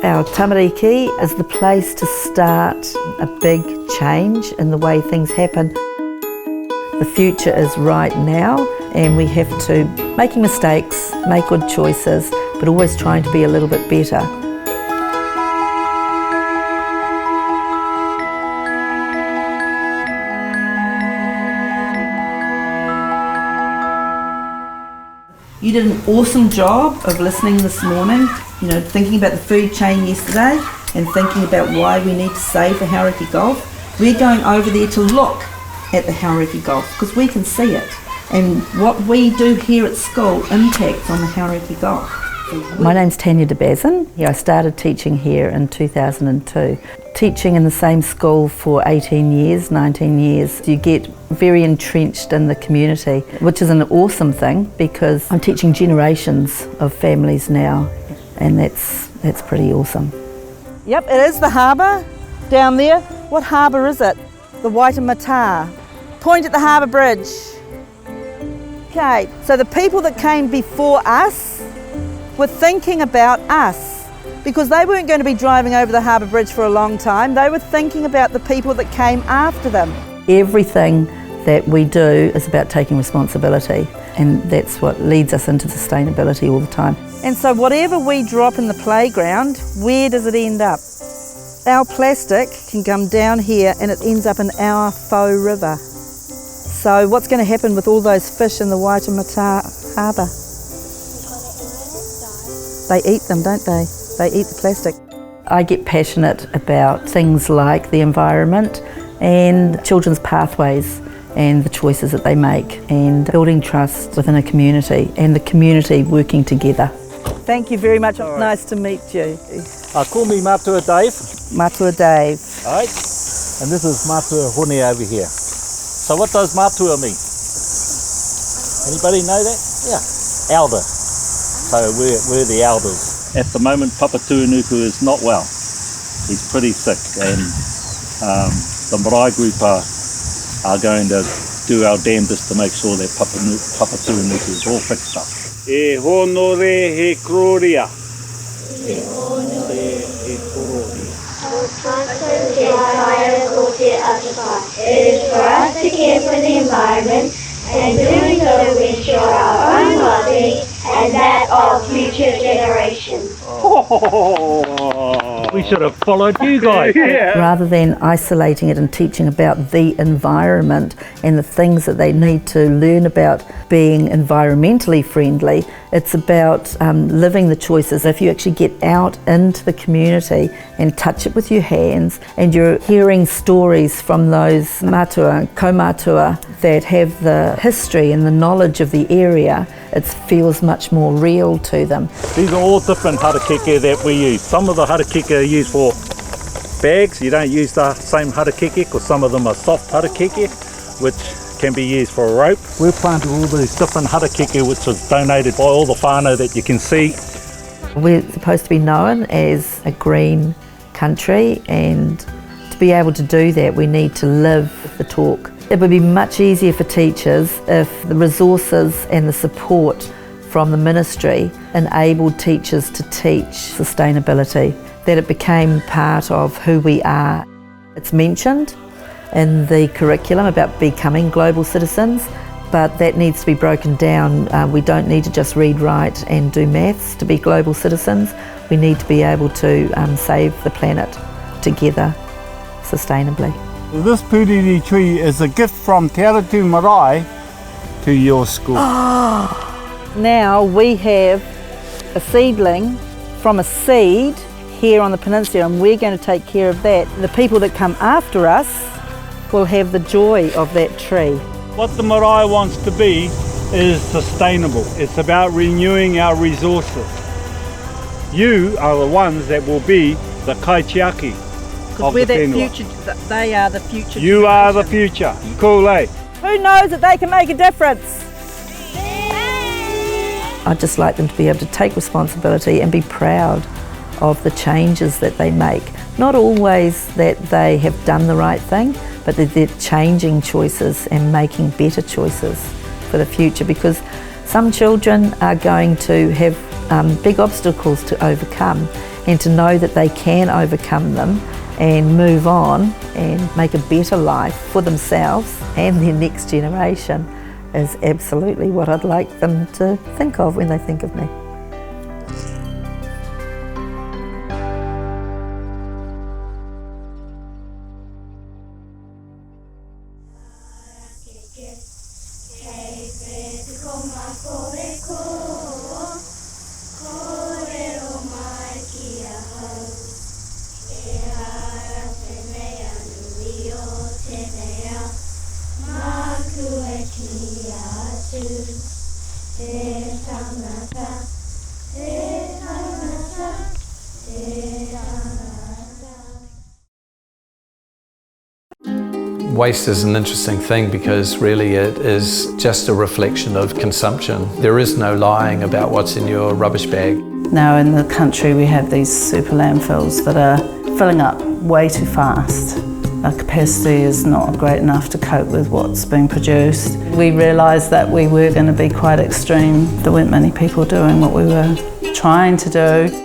Our tamariki is the place to start a big change in the way things happen. The future is right now, and we have to, making mistakes, make good choices, but always trying to be a little bit better. You did an awesome job of listening this morning, thinking about the food chain yesterday and thinking about why we need to save the Hauraki Gulf. We're going over there to look at the Hauraki Gulf because we can see it, and what we do here at school impacts on the Hauraki Gulf. My name's Tania de Basin. I started teaching here in 2002. Teaching in the same school for 18 years, 19 years, you get very entrenched in the community, which is an awesome thing because I'm teaching generations of families now, and that's pretty awesome. Yep, it is the harbour down there. What harbour is it? The Waitemata. Point at the harbour bridge. Okay, so the people that came before us were thinking about us, because they weren't going to be driving over the harbour bridge for a long time. They were thinking about the people that came after them. Everything that we do is about taking responsibility, and that's what leads us into sustainability all the time. And so whatever we drop in the playground, where does it end up? Our plastic can come down here and it ends up in our faux river. So what's going to happen with all those fish in the Waitemata harbour? They eat them, don't they? They eat the plastic. I get passionate about things like the environment and children's pathways and the choices that they make, and building trust within a community and the community working together. Thank you very much. Right. Nice to meet you. Call me Matua Dave. Matua Dave. Right. And this is Matua Hone over here. So what does Matua mean? Anybody know that? Yeah. Elder. So we're the elders. At the moment, Papa Tuanuku is not well. He's pretty sick, and the marae group are going to do our damnedest to make sure that Papa Tuanuku is all fixed up. E honore he kroria. E honore he kroria. It is for us to care for the environment, and doing so we ensure our own well-being and that of future generations. We should have followed you guys. Yeah. Rather than isolating it and teaching about the environment and the things that they need to learn about being environmentally friendly, it's about living the choices. If you actually get out into the community and touch it with your hands, and you're hearing stories from those matua, kaumatua, that have the history and the knowledge of the area, it feels much more real to them. These are all different harakeke that we use. Some of the harakeke are used for bags. You don't use the same harakeke because some of them are soft harakeke, which can be used for a rope. We've planted all these different harakeke which was donated by all the whānau that you can see. We're supposed to be known as a green country, and to be able to do that we need to live the talk. It would be much easier for teachers if the resources and the support from the ministry enabled teachers to teach sustainability, that it became part of who we are. It's mentioned in the curriculum about becoming global citizens, but that needs to be broken down. We don't need to just read, write and do maths to be global citizens. We need to be able to save the planet together sustainably. This puriri tree is a gift from Te Aratu Marae to your school. Now we have a seedling from a seed here on the peninsula, and we're going to take care of that. The people that come after us will have the joy of that tree. What the marae wants to be is sustainable. It's about renewing our resources. You are the ones that will be the kaitiaki of the whenua. They are the future. You are the future. Cool, eh? Who knows that they can make a difference? I'd just like them to be able to take responsibility and be proud of the changes that they make. Not always that they have done the right thing, but that they're changing choices and making better choices for the future, because some children are going to have big obstacles to overcome, and to know that they can overcome them and move on and make a better life for themselves and their next generation is absolutely what I'd like them to think of when they think of me. Waste is an interesting thing because really it is just a reflection of consumption. There is no lying about what's in your rubbish bag. Now in the country we have these super landfills that are filling up way too fast. Our capacity is not great enough to cope with what's being produced. We realised that we were going to be quite extreme. There weren't many people doing what we were trying to do.